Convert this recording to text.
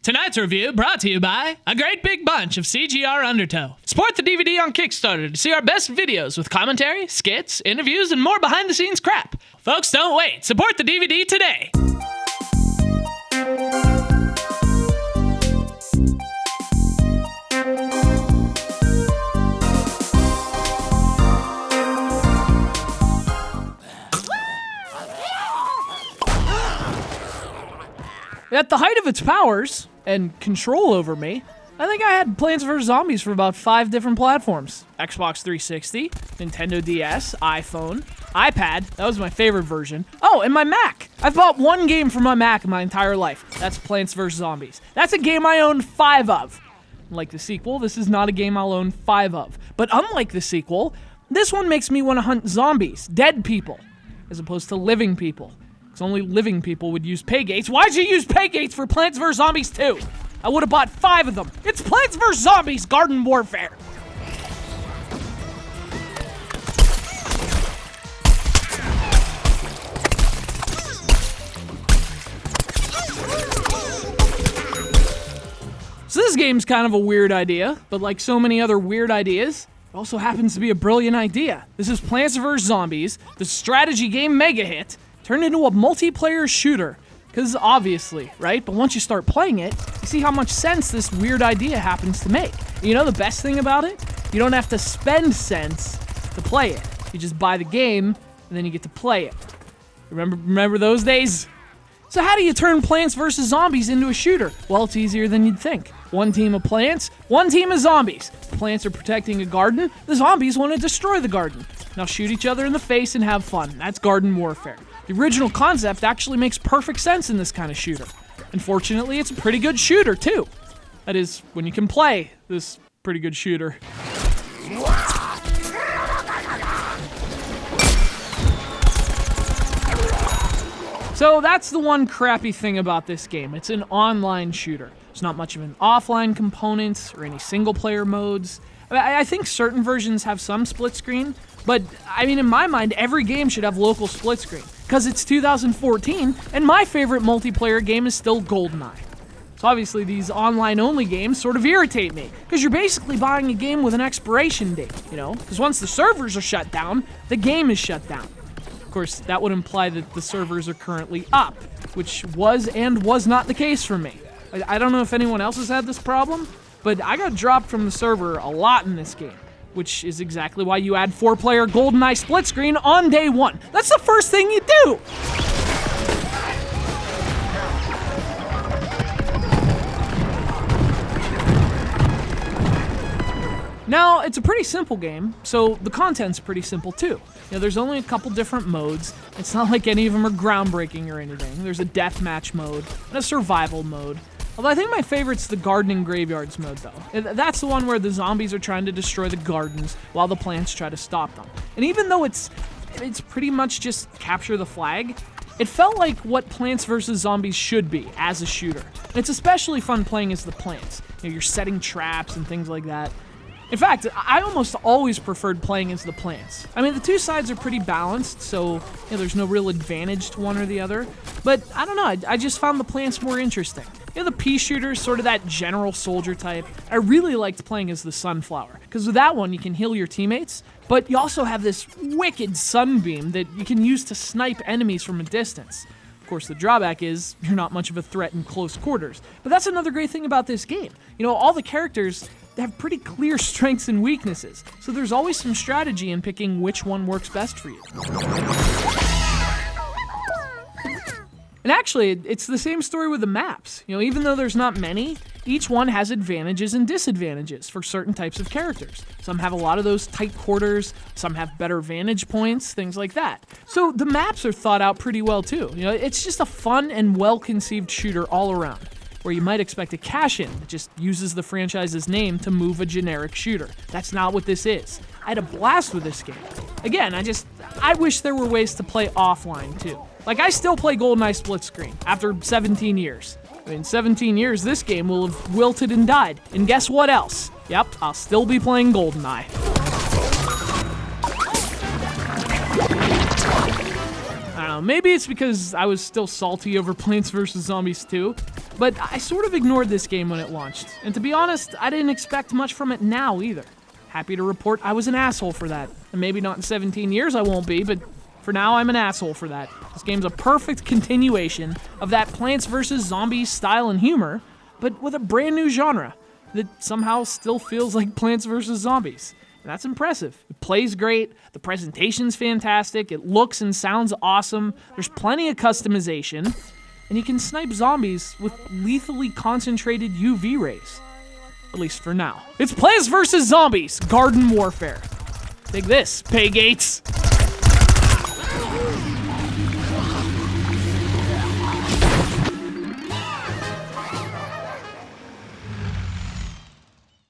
Tonight's review brought to you by a great big bunch of CGR Undertow. Support the DVD on Kickstarter to see our best videos with commentary, skits, interviews, and more behind-the-scenes crap. Folks, don't wait. Support the DVD today. At the height of its powers and control over me, I think I had Plants vs. Zombies for about 5 different platforms. Xbox 360, Nintendo DS, iPhone, iPad, that was my favorite version. Oh, and my Mac. I've bought one game for my Mac in my entire life. That's Plants vs. Zombies. That's a game I own 5 of. Like the sequel, this is not a game I'll own 5 of. But unlike the sequel, this one makes me want to hunt zombies, dead people, as opposed to living people. Because only living people would use pay gates. Why'd you use pay gates for Plants vs. Zombies 2? I would have bought 5 of them. It's Plants vs. Zombies Garden Warfare. So this game's kind of a weird idea, but like so many other weird ideas, it also happens to be a brilliant idea. This is Plants vs. Zombies, the strategy game mega hit, turned into a multiplayer shooter. Because obviously, right? But once you start playing it, you see how much sense this weird idea happens to make. You know the best thing about it? You don't have to spend cents to play it. You just buy the game, and then you get to play it. Remember those days? So how do you turn Plants vs. Zombies into a shooter? Well, it's easier than you'd think. One team of plants, one team of zombies. The plants are protecting a garden, the zombies want to destroy the garden. Now shoot each other in the face and have fun. That's garden warfare. The original concept actually makes perfect sense in this kind of shooter. Unfortunately, it's a pretty good shooter, too. That is, when you can play this pretty good shooter. So that's the one crappy thing about this game. It's an online shooter. There's not much of an offline component or any single-player modes. I think certain versions have some split screen, but I mean, in my mind, every game should have local split screen. Because it's 2014, and my favorite multiplayer game is still GoldenEye. So obviously these online-only games sort of irritate me, because you're basically buying a game with an expiration date, you know? Because once the servers are shut down, the game is shut down. Of course, that would imply that the servers are currently up, which was and was not the case for me. I don't know if anyone else has had this problem, but I got dropped from the server a lot in this game. Which is exactly why you add 4-player GoldenEye split screen on day 1. That's the first thing you do! Now, it's a pretty simple game, so the content's pretty simple too. You know, there's only a couple different modes. It's not like any of them are groundbreaking or anything. There's a deathmatch mode and a survival mode. Although I think my favorite's the garden and graveyards mode, though. That's the one where the zombies are trying to destroy the gardens while the plants try to stop them. And even though it's pretty much just capture the flag, it felt like what Plants vs. Zombies should be as a shooter. And it's especially fun playing as the plants. You know, you're setting traps and things like that. In fact, I almost always preferred playing as the plants. I mean, the two sides are pretty balanced, so there's no real advantage to one or the other. But I don't know, I just found the plants more interesting. You know, the pea shooter is sort of that general soldier type. I really liked playing as the sunflower, because with that one you can heal your teammates, but you also have this wicked sunbeam that you can use to snipe enemies from a distance. Of course, the drawback is you're not much of a threat in close quarters. But that's another great thing about this game. You know, all the characters have pretty clear strengths and weaknesses, so there's always some strategy in picking which one works best for you. And actually, it's the same story with the maps. You know, even though there's not many, each one has advantages and disadvantages for certain types of characters. Some have a lot of those tight quarters, some have better vantage points, things like that. So the maps are thought out pretty well too. You know, it's just a fun and well-conceived shooter all around, where you might expect a cash-in that just uses the franchise's name to move a generic shooter. That's not what this is. I had a blast with this game. Again, I wish there were ways to play offline too. Like, I still play GoldenEye split screen after 17 years. In 17 years, this game will have wilted and died. And guess what else? Yep, I'll still be playing GoldenEye. I don't know, know, maybe it's because I was still salty over Plants vs. Zombies 2, but I sort of ignored this game when it launched. And to be honest, I didn't expect much from it now either. Happy to report I was an asshole for that. And maybe not in 17 years I won't be, but for now I'm an asshole for that. This game's a perfect continuation of that Plants vs. Zombies style and humor, but with a brand new genre that somehow still feels like Plants vs. Zombies. And that's impressive. It plays great, the presentation's fantastic, it looks and sounds awesome, there's plenty of customization, and you can snipe zombies with lethally concentrated UV rays. At least for now. It's Plants vs. Zombies Garden Warfare. Take this, Pay Gates!